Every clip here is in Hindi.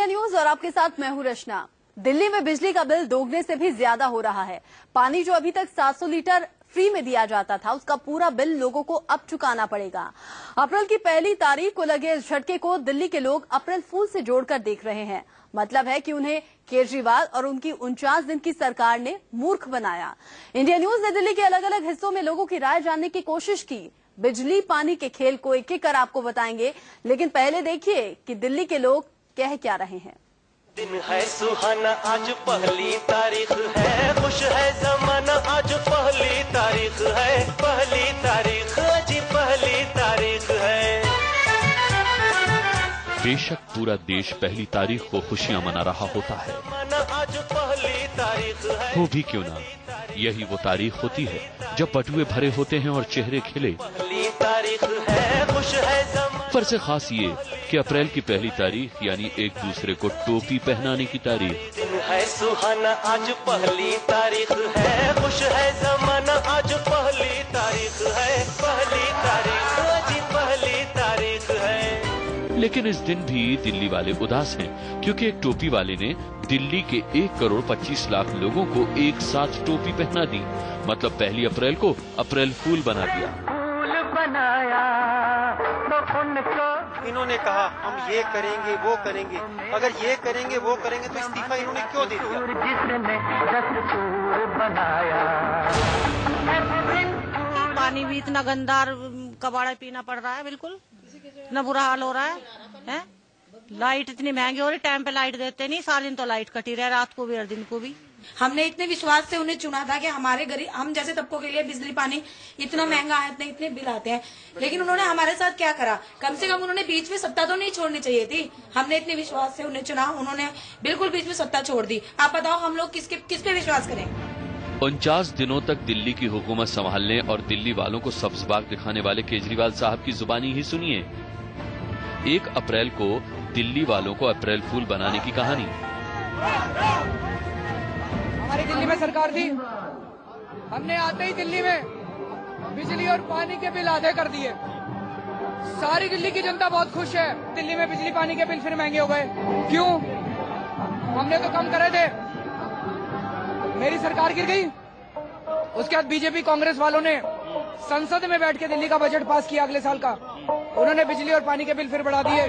न्यूज और आपके साथ मैं हूं रचना। दिल्ली में बिजली का बिल दोगुने से भी ज्यादा हो रहा है। पानी जो अभी तक 700 लीटर फ्री में दिया जाता था, उसका पूरा बिल लोगों को अब चुकाना पड़ेगा। अप्रैल की पहली तारीख को लगे इस झटके को दिल्ली के लोग अप्रैल फूल से जोड़कर देख रहे हैं। मतलब है कि उन्हें केजरीवाल और उनकी 49 दिन की सरकार ने मूर्ख बनाया। इंडिया न्यूज ने दिल्ली के अलग अलग हिस्सों में लोगों की राय जानने की कोशिश की। बिजली पानी के खेल को एक एक कर आपको बताएंगे, लेकिन पहले देखिए कि दिल्ली के लोग कह क्या रहे हैं। दिन है सुहाना, आज पहली तारीख है, खुश है जमाना, आज पहली तारीख है, पहली तारीख, आज पहली तारीख है। बेशक पूरा देश पहली तारीख को खुशियां मना रहा होता है, आज पहली तारीख है, हो भी क्यों ना, यही वो तारीख होती है जब बटुए भरे होते हैं और चेहरे खिले। पहली तारीख है, खुश है जमाना। पर से खास ये कि अप्रैल की पहली तारीख यानी एक दूसरे को टोपी पहनाने की तारीख। दिन है सुहाना, आज पहली तारीख है, खुश है जमाना, आज पहली तारीख है, पहली तारीख, आज पहली तारीख है। लेकिन इस दिन भी दिल्ली वाले उदास हैं, क्योंकि एक टोपी वाले ने दिल्ली के 1 करोड़ 25 लाख लोगों को एक साथ टोपी पहना दी। मतलब पहली अप्रैल को अप्रैल फूल बना दिया। फूल बनाया तो उनको, इन्होंने कहा हम ये करेंगे वो करेंगे, अगर ये करेंगे वो करेंगे तो इस्तीफा इन्होंने क्यों दे दिया? जिसने दस्तूर बनाया। पानी भी इतना गंदा, कबाड़ा पीना पड़ रहा है, बिल्कुल इतना बुरा हाल हो रहा है। लाइट इतनी महंगी हो रही, टाइम पे लाइट देते नहीं, सारे दिन तो लाइट कटी रहे, रात को भी और दिन को भी। हमने इतने विश्वास से उन्हें चुना था कि हमारे गरीब, हम जैसे तबकों के लिए बिजली पानी इतना महंगा है, इतने बिल आते हैं, लेकिन उन्होंने हमारे साथ क्या करा? कम से कम उन्होंने बीच में सत्ता तो नहीं छोड़नी चाहिए थी। हमने इतने विश्वास से उन्हें चुना, उन्होंने बिल्कुल बीच में सत्ता छोड़ दी। आप बताओ हम लोग किस पे विश्वास करें? 49 दिनों तक दिल्ली की हुकूमत संभालने और दिल्ली वालों को सब्ज बाग दिखाने वाले केजरीवाल साहब की जुबानी ही सुनिए। 1 अप्रैल को दिल्ली वालों को अप्रैल फूल बनाने की कहानी। हमारी दिल्ली में सरकार थी, हमने आते ही दिल्ली में बिजली और पानी के बिल आधे कर दिए। सारी दिल्ली की जनता बहुत खुश है। दिल्ली में बिजली पानी के बिल फिर महंगे हो गए। क्यों? हमने तो कम करे थे, मेरी सरकार गिर गई। उसके बाद बीजेपी कांग्रेस वालों ने संसद में बैठ के दिल्ली का बजट पास किया अगले साल का, उन्होंने बिजली और पानी के बिल फिर बढ़ा दिए।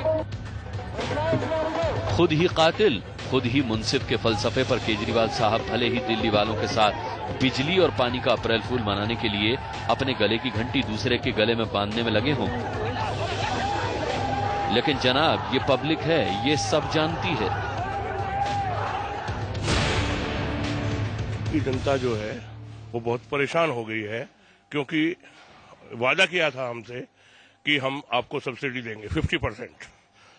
खुद ही कातिल, खुद ही मुनसिफ के फलसफे पर केजरीवाल साहब भले ही दिल्ली वालों के साथ बिजली और पानी का अप्रैल फूल मनाने के लिए अपने गले की घंटी दूसरे के गले में बांधने में लगे हों, लेकिन जनाब ये पब्लिक है, ये सब जानती है। की जनता जो है वो बहुत परेशान हो गई है, क्योंकि वादा किया था हमसे कि हम आपको सब्सिडी देंगे 50%,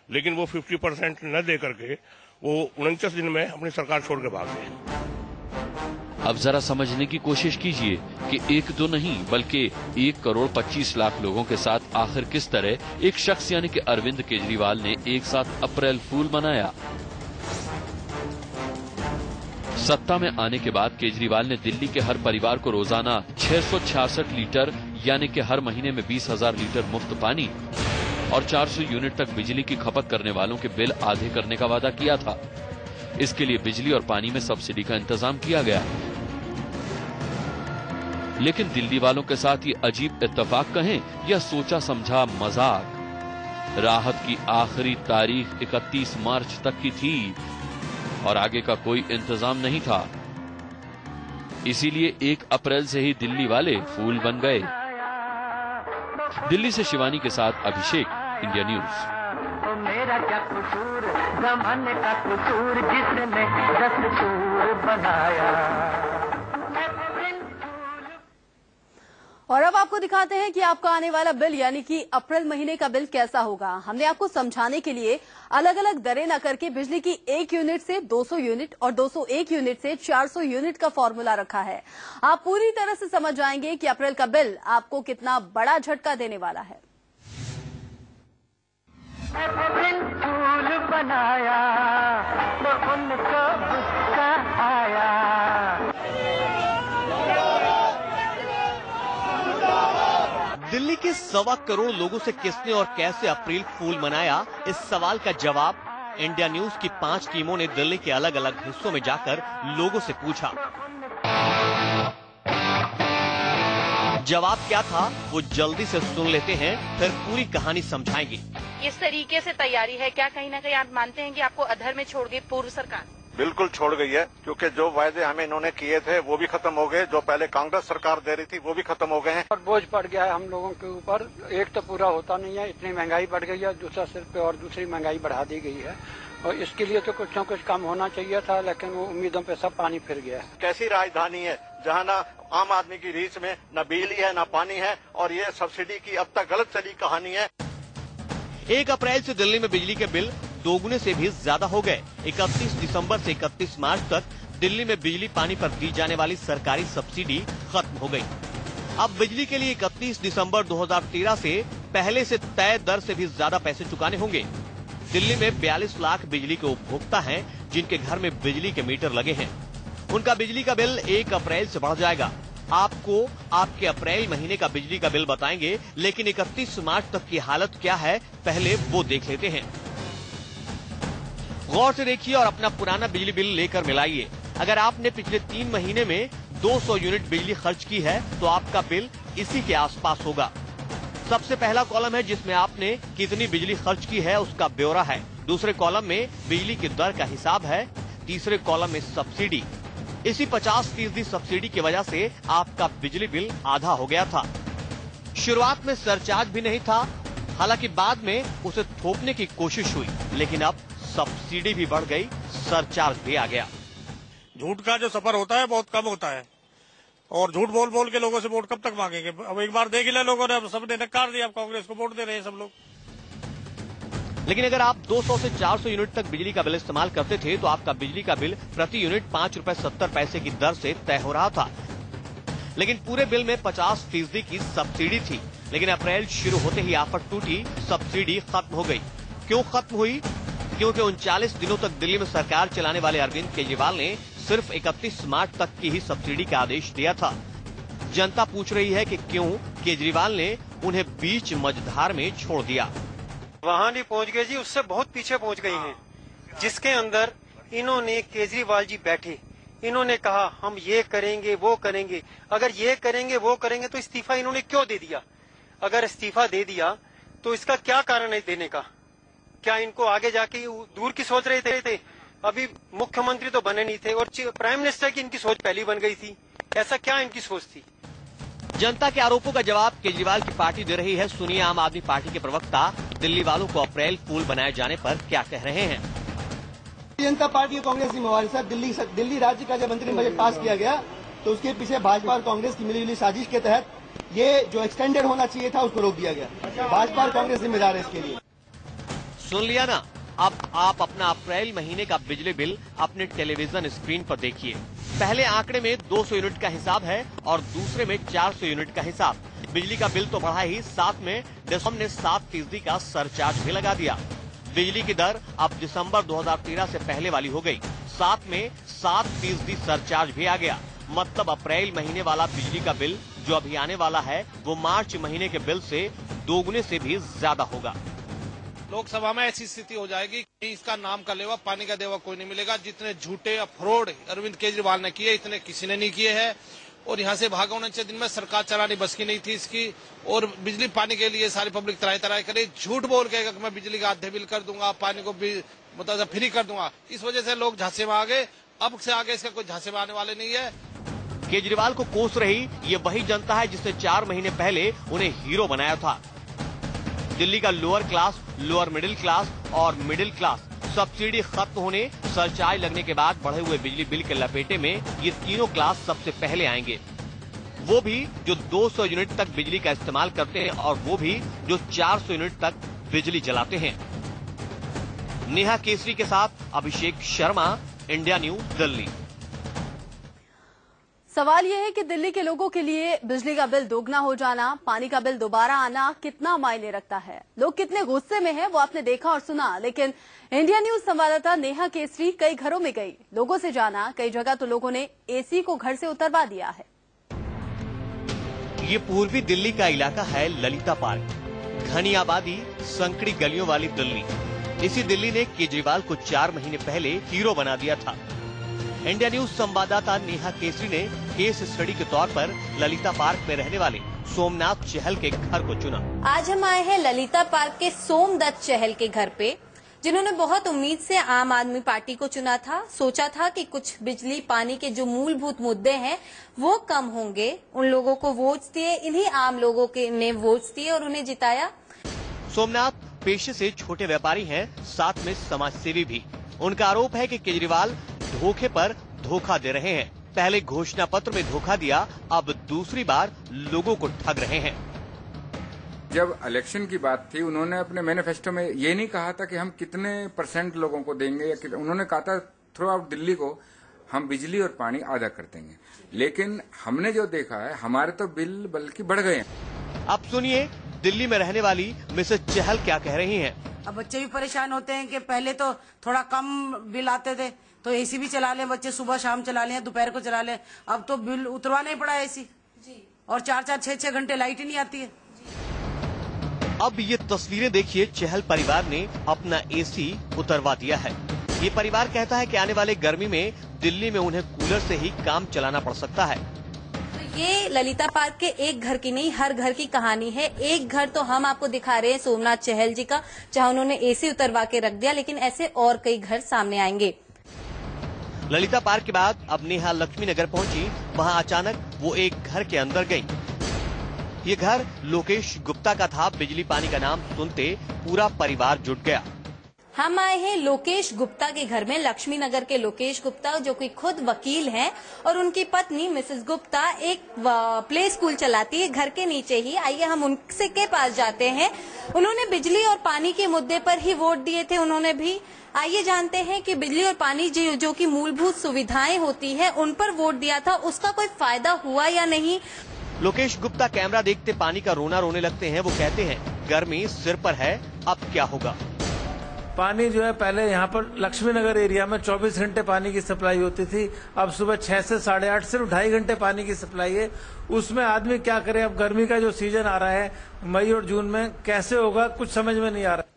लेकिन वो 50% न दे करके वो 49 दिन में अपनी सरकार छोड़ के भाग गए। अब जरा समझने की कोशिश कीजिए कि एक दो नहीं बल्कि 1 करोड़ 25 लाख लोगों के साथ आखिर किस तरह एक शख्स यानी कि अरविंद केजरीवाल ने एक साथ अप्रैल फूल मनाया। सत्ता में आने के बाद केजरीवाल ने दिल्ली के हर परिवार को रोजाना 666 लीटर यानी कि हर महीने में 20,000 लीटर मुफ्त पानी और 400 यूनिट तक बिजली की खपत करने वालों के बिल आधे करने का वादा किया था। इसके लिए बिजली और पानी में सब्सिडी का इंतजाम किया गया। लेकिन दिल्ली वालों के साथ ये अजीब इत्तेफाक कहें या सोचा समझा मजाक, राहत की आखिरी तारीख 31 मार्च तक की थी और आगे का कोई इंतजाम नहीं था। इसीलिए 1 अप्रैल से ही दिल्ली वाले फूल बन गए। दिल्ली से शिवानी के साथ अभिषेक, इंडिया न्यूज। मेरा क्या कसूर, जमाने का कसूर, जिसने दस्तूर बनाया। और अब आपको दिखाते हैं कि आपका आने वाला बिल यानी कि अप्रैल महीने का बिल कैसा होगा। हमने आपको समझाने के लिए अलग अलग दरें न करके बिजली की 1 यूनिट से 200 यूनिट और 201 यूनिट से 400 यूनिट का फॉर्मूला रखा है। आप पूरी तरह से समझ जाएंगे कि अप्रैल का बिल आपको कितना बड़ा झटका देने वाला है। फूल बनाया तो उनको गुस्सा आया। दिल्ली के 1.25 करोड़ लोगों से किसने और कैसे अप्रैल फूल मनाया, इस सवाल का जवाब इंडिया न्यूज की 5 टीमों ने दिल्ली के अलग अलग हिस्सों में जाकर लोगों से पूछा। जवाब क्या था वो जल्दी से सुन लेते हैं, फिर पूरी कहानी समझाएंगे। इस तरीके से तैयारी है क्या कहीं ना कहीं आप मानते हैं कि आपको अधर में छोड़ गई पूर्व सरकार? बिल्कुल छोड़ गई है, क्योंकि जो वायदे हमें इन्होंने किए थे वो भी खत्म हो गए, जो पहले कांग्रेस सरकार दे रही थी वो भी खत्म हो गए हैं। और बोझ पड़ गया है हम लोगों के ऊपर, एक तो पूरा होता नहीं है, इतनी महंगाई बढ़ गई है, दूसरा सिर पे और दूसरी महंगाई बढ़ा दी गई है और इसके लिए तो कुछ न कुछ काम होना चाहिए था, लेकिन वो उम्मीदों पे सब पानी फिर गया है। कैसी राजधानी है जहाँ ना आम आदमी की रीच में न बिजली है न पानी है, और ये सब्सिडी की अब तक गलत चली कहानी है। 1 अप्रैल से दिल्ली में बिजली के बिल दोगुने से भी ज्यादा हो गए। 31 दिसंबर से 31 मार्च तक दिल्ली में बिजली पानी पर दी जाने वाली सरकारी सब्सिडी खत्म हो गई। अब बिजली के लिए 31 दिसंबर 2013 से पहले से तय दर से भी ज्यादा पैसे चुकाने होंगे। दिल्ली में 42 लाख बिजली के उपभोक्ता हैं जिनके घर में बिजली के मीटर लगे हैं। उनका बिजली का बिल 1 अप्रैल से बढ़ जाएगा। आपको आपके अप्रैल महीने का बिजली का बिल बताएंगे, लेकिन 31 मार्च तक की हालत क्या है पहले वो देख लेते हैं। गौर से देखिए और अपना पुराना बिजली बिल लेकर मिलाइए। अगर आपने पिछले 3 महीने में 200 यूनिट बिजली खर्च की है तो आपका बिल इसी के आसपास होगा। सबसे पहला कॉलम है जिसमें आपने कितनी बिजली खर्च की है उसका ब्यौरा है। दूसरे कॉलम में बिजली की दर का हिसाब है। तीसरे कॉलम में सब्सिडी। इसी 50% सब्सिडी की वजह से आपका बिजली बिल आधा हो गया था। शुरुआत में सरचार्ज भी नहीं था, हालांकि बाद में उसे थोपने की कोशिश हुई, लेकिन अब सब्सिडी भी बढ़ गई, सरचार्ज भी आ गया। झूठ का जो सफर होता है बहुत कम होता है, और झूठ बोल बोल के लोगों से वोट कब तक मांगेंगे। अब एक बार देख लिया लोगों ने, अब सबने नकार दिया, अब कांग्रेस को वोट दे रहे हैं सब लोग। लेकिन अगर आप 200 से 400 यूनिट तक बिजली का बिल इस्तेमाल करते थे तो आपका बिजली का बिल प्रति यूनिट 5 रुपए 70 पैसे की दर से तय हो रहा था, लेकिन पूरे बिल में 50% की सब्सिडी थी। लेकिन अप्रैल शुरू होते ही आफत टूटी, सब्सिडी खत्म हो गई। क्यों खत्म हुई? क्योंकि 39 दिनों तक दिल्ली में सरकार चलाने वाले अरविंद केजरीवाल ने सिर्फ 31 मार्च तक की ही सब्सिडी का आदेश दिया था। जनता पूछ रही है कि क्यों केजरीवाल ने उन्हें बीच मझधार में छोड़ दिया। वहां नहीं पहुंच गए जी, उससे बहुत पीछे पहुंच गई हैं, जिसके अंदर इन्होंने केजरीवाल जी बैठे, इन्होंने कहा हम ये करेंगे वो करेंगे। अगर ये करेंगे वो करेंगे तो इस्तीफा इन्होंने क्यों दे दिया? अगर इस्तीफा दे दिया तो इसका क्या कारण है देने का? क्या इनको आगे जाके दूर की सोच रहे थे? अभी मुख्यमंत्री तो बने नहीं थे और प्राइम मिनिस्टर की इनकी सोच पहली बन गई थी। ऐसा क्या इनकी सोच थी? जनता के आरोपों का जवाब केजरीवाल की पार्टी दे रही है। सुनिए आम आदमी पार्टी के प्रवक्ता दिल्ली वालों को अप्रैल फूल बनाए जाने पर क्या कह रहे हैं। जनता पार्टी और कांग्रेस की मोबाइल साहब, दिल्ली राज्य का जब मंत्री बजट पास किया गया तो उसके पीछे भाजपा और कांग्रेस की मिलीजुली साजिश के तहत ये जो एक्सटेंडेड होना चाहिए था उसको रोक दिया गया। भाजपा और कांग्रेस जिम्मेदार है इसके लिए। सुन लिया ना? अब आप अपना अप्रैल महीने का बिजली बिल अपने टेलीविजन स्क्रीन पर देखिए। पहले आंकड़े में 200 यूनिट का हिसाब है और दूसरे में 400 यूनिट का हिसाब। बिजली का बिल तो बढ़ा ही, साथ में डिस्कॉम ने 7% का सरचार्ज भी लगा दिया। बिजली की दर अब दिसंबर 2013 से पहले वाली हो गई, साथ में 7% सरचार्ज भी आ गया। मतलब अप्रैल महीने वाला बिजली का बिल जो अभी आने वाला है वो मार्च महीने के बिल से दोगुने से भी ज्यादा होगा। लोकसभा में ऐसी स्थिति हो जाएगी कि इसका नाम का लेवा पानी का देवा कोई नहीं मिलेगा। जितने झूठे या फ्रॉड अरविंद केजरीवाल ने किए इतने किसी ने नहीं किए हैं, और यहाँ से भागा 49 दिन में सरकार चलानी बस की नहीं थी इसकी। और बिजली पानी के लिए सारी पब्लिक तराई करे, झूठ बोल के मैं बिजली का आधे बिल कर दूंगा, पानी को मतलब फ्री कर दूंगा। इस वजह से लोग झांसे में आ गए। अब से आगे इसका कोई झांसे में आने वाले नहीं है। केजरीवाल को कोस रही ये वही जनता है जिसने 4 महीने पहले उन्हें हीरो बनाया था। दिल्ली का lower class, lower middle class और मिडिल क्लास सब्सिडी खत्म होने, सरचार्ज लगने के बाद बढ़े हुए बिजली बिल के लपेटे में ये तीनों क्लास सबसे पहले आएंगे। वो भी जो 200 यूनिट तक बिजली का इस्तेमाल करते हैं और वो भी जो 400 यूनिट तक बिजली जलाते हैं। नेहा केसरी के साथ अभिषेक शर्मा, इंडिया न्यूज दिल्ली। सवाल यह है कि दिल्ली के लोगों के लिए बिजली का बिल दोगुना हो जाना, पानी का बिल दोबारा आना कितना मायने रखता है। लोग कितने गुस्से में हैं वो आपने देखा और सुना, लेकिन इंडिया न्यूज संवाददाता नेहा केसरी कई घरों में गई, लोगों से जाना। कई जगह तो लोगों ने एसी को घर से उतरवा दिया है। ये पूर्वी दिल्ली का इलाका है ललिता पार्क। घनी आबादी, संकड़ी गलियों वाली दिल्ली। इसी दिल्ली ने केजरीवाल को 4 महीने पहले हीरो बना दिया था। इंडिया न्यूज संवाददाता नेहा केसरी ने केस स्टडी के तौर पर ललिता पार्क में रहने वाले सोमनाथ चहल के घर को चुना। आज हम आए हैं ललिता पार्क के सोमदत्त चहल के घर पे, जिन्होंने बहुत उम्मीद से आम आदमी पार्टी को चुना था। सोचा था कि कुछ बिजली पानी के जो मूलभूत मुद्दे हैं वो कम होंगे। उन लोगों को वोट्स दिए, इन्हीं आम लोगों के ने वोट्स दिए और उन्हें जिताया। सोमनाथ पेशे से छोटे व्यापारी हैं, साथ में समाजसेवी भी। उनका आरोप है कि केजरीवाल धोखे पर धोखा दे रहे हैं। पहले घोषणा पत्र में धोखा दिया, अब दूसरी बार लोगों को ठग रहे हैं। जब इलेक्शन की बात थी, उन्होंने अपने मैनिफेस्टो में ये नहीं कहा था कि हम कितने % लोगों को देंगे या उन्होंने कहा था थ्रू आउट दिल्ली को हम बिजली और पानी आधा कर देंगे। लेकिन हमने जो देखा है, हमारे तो बिल बल्कि बढ़ गए हैं। अब सुनिए दिल्ली में रहने वाली मिसेज चहल क्या कह रही हैं। अब बच्चे भी परेशान होते हैं कि पहले तो थोड़ा कम बिल आते थे तो एसी भी चला लें बच्चे, सुबह शाम चला लें, दोपहर को चला लें। अब तो बिल उतरवाना ही पड़ा एसी और 4-4, 6-6 घंटे लाइट ही नहीं आती है। अब ये तस्वीरें देखिए, चहल परिवार ने अपना एसी उतरवा दिया है। ये परिवार कहता है कि आने वाले गर्मी में दिल्ली में उन्हें कूलर से ही काम चलाना पड़ सकता है। ये ललिता पार्क के एक घर की नहीं, हर घर की कहानी है। एक घर तो हम आपको दिखा रहे हैं सोमनाथ चहल जी का, जहां उन्होंने एसी उतरवा के रख दिया, लेकिन ऐसे और कई घर सामने आएंगे। ललिता पार्क के बाद अब नेहा लक्ष्मी नगर पहुंची। वहां अचानक वो एक घर के अंदर गई। ये घर लोकेश गुप्ता का था। बिजली पानी का नाम सुनते पूरा परिवार जुट गया। हम आए हैं लोकेश गुप्ता के घर में। लक्ष्मी नगर के लोकेश गुप्ता, जो कि खुद वकील हैं, और उनकी पत्नी मिसेस गुप्ता एक प्ले स्कूल चलाती है घर के नीचे ही। आइए हम उनसे के पास जाते हैं। उन्होंने बिजली और पानी के मुद्दे पर ही वोट दिए थे उन्होंने भी। आइए जानते हैं कि बिजली और पानी जो कि मूलभूत सुविधाएं होती है, उन पर वोट दिया था, उसका कोई फायदा हुआ या नहीं। लोकेश गुप्ता कैमरा देखते पानी का रोना रोने लगते हैं। वो कहते हैं गर्मी सिर पर है, अब क्या होगा। पानी जो है, पहले यहाँ पर लक्ष्मी नगर एरिया में 24 घंटे पानी की सप्लाई होती थी। अब सुबह 6 से 8:30 सिर्फ 2.5 घंटे पानी की सप्लाई है। उसमें आदमी क्या करे। अब गर्मी का जो सीजन आ रहा है मई और जून में, कैसे होगा कुछ समझ में नहीं आ रहा।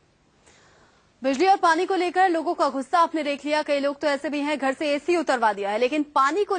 बिजली और पानी को लेकर लोगों का गुस्सा आपने देख लिया। कई लोग तो ऐसे भी हैं घर से एसी उतरवा दिया है, लेकिन पानी को